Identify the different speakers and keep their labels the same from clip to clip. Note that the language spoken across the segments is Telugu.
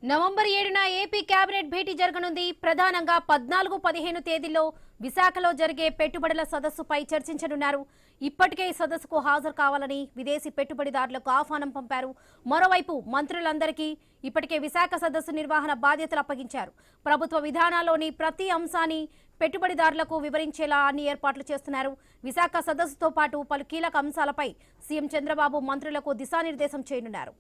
Speaker 1: నవంబర్ 7న ఏపీ కేబినెట్ భేటీ జరగనుంది. ప్రధానంగా 14-15 తేదీల్లో విశాఖలో జరిగే పెట్టుబడుల సదస్సుపై చర్చించనున్నారు. ఇప్పటికే ఈ సదస్సుకు హాజరు కావాలని విదేశీ పెట్టుబడిదారులకు ఆహ్వానం పంపారు. మరోవైపు మంత్రులందరికీ ఇప్పటికే విశాఖ సదస్సు నిర్వహణ బాధ్యతలు అప్పగించారు. ప్రభుత్వ విధానాల్లోని ప్రతి అంశాన్ని పెట్టుబడిదారులకు వివరించేలా అన్ని ఏర్పాట్లు చేస్తున్నారు. విశాఖ సదస్సుతో పాటు పలు కీలక అంశాలపై సీఎం చంద్రబాబు మంత్రులకు దిశానిర్దేశం చేయనున్నారు.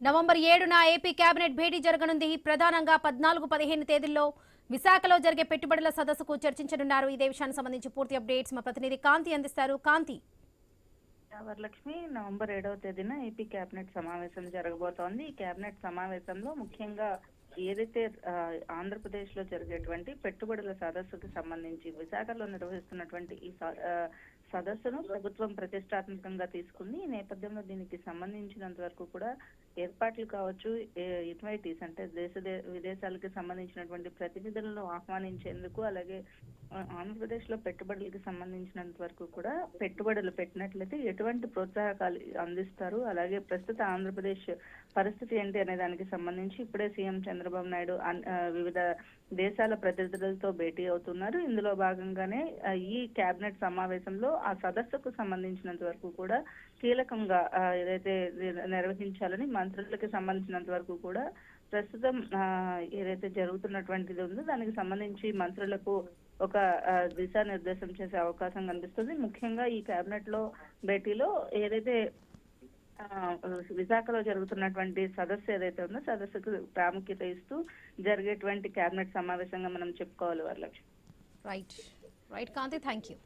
Speaker 1: నవంబర్ 7న ఏపీ కేబినెట్ భేటీ జరగనుంది. ప్రధానంగా 14-15 తేదీల్లో విశాఖలో జరిగే పెట్టుబడుల సదస్సుకు చర్చించనున్నారు. ఇదే విషయానికి సంబంధించి పూర్తి అప్డేట్స్ మా ప్రతినిధి కాంతి అందిస్తారు. కాంతి.
Speaker 2: వరలక్ష్మి, నవంబర్ 7వ తేదీన ఏపీ కేబినెట్ సమావేశం జరగబోతోంది. ఈ కేబినెట్ సమావేశంలో ముఖ్యంగా ఏదైతే ఆంధ్రప్రదేశ్ లో జరిగేటువంటి పెట్టుబడుల సదస్సుకు సంబంధించి విశాఖలో నిర్వహిస్తున్నటువంటి ఈ సదస్సును ప్రభుత్వం ప్రతిష్టాత్మకంగా తీసుకుంది. ఈ నేపథ్యంలో దీనికి సంబంధించినంత వరకు కూడా ఏర్పాట్లు కావచ్చు, ఇన్వైటీస్ అంటే విదేశాలకు సంబంధించినటువంటి ప్రతినిధులను ఆహ్వానించేందుకు, అలాగే ఆంధ్రప్రదేశ్ లో పెట్టుబడులకు సంబంధించినంత వరకు కూడా పెట్టుబడులు పెట్టినట్లయితే ఎటువంటి ప్రోత్సాహకాలు అందిస్తారు, అలాగే ప్రస్తుత ఆంధ్రప్రదేశ్ పరిస్థితి ఏంటి అనే దానికి సంబంధించి ఇప్పుడే సీఎం చంద్రబాబు నాయుడు వివిధ దేశాల ప్రతినిధులతో భేటీ అవుతున్నారు. ఇందులో భాగంగానే ఈ కేబినెట్ సమావేశంలో ఆ సదస్సుకు సంబంధించినంత వరకు కూడా కీలకంగా ఏదైతే నిర్వహించాలని మంత్రులకు సంబంధించినంత వరకు కూడా ప్రస్తుతం ఏదైతే జరుగుతున్నటువంటిది ఉందో దానికి సంబంధించి మంత్రులకు ఒక దిశానిర్దేశం చేసే అవకాశం కనిపిస్తుంది. ముఖ్యంగా ఈ కేబినెట్ లో భేటీలో ఏదైతే విశాఖలో జరుగుతున్నటువంటి సదస్సు ఏదైతే ఉందో సదస్సుకు ప్రాముఖ్యత ఇస్తూ జరిగేటువంటి కేబినెట్ సమావేశంగా మనం చెప్పుకోవాలి. Varalakshmi.
Speaker 1: Right Kanti, thank you.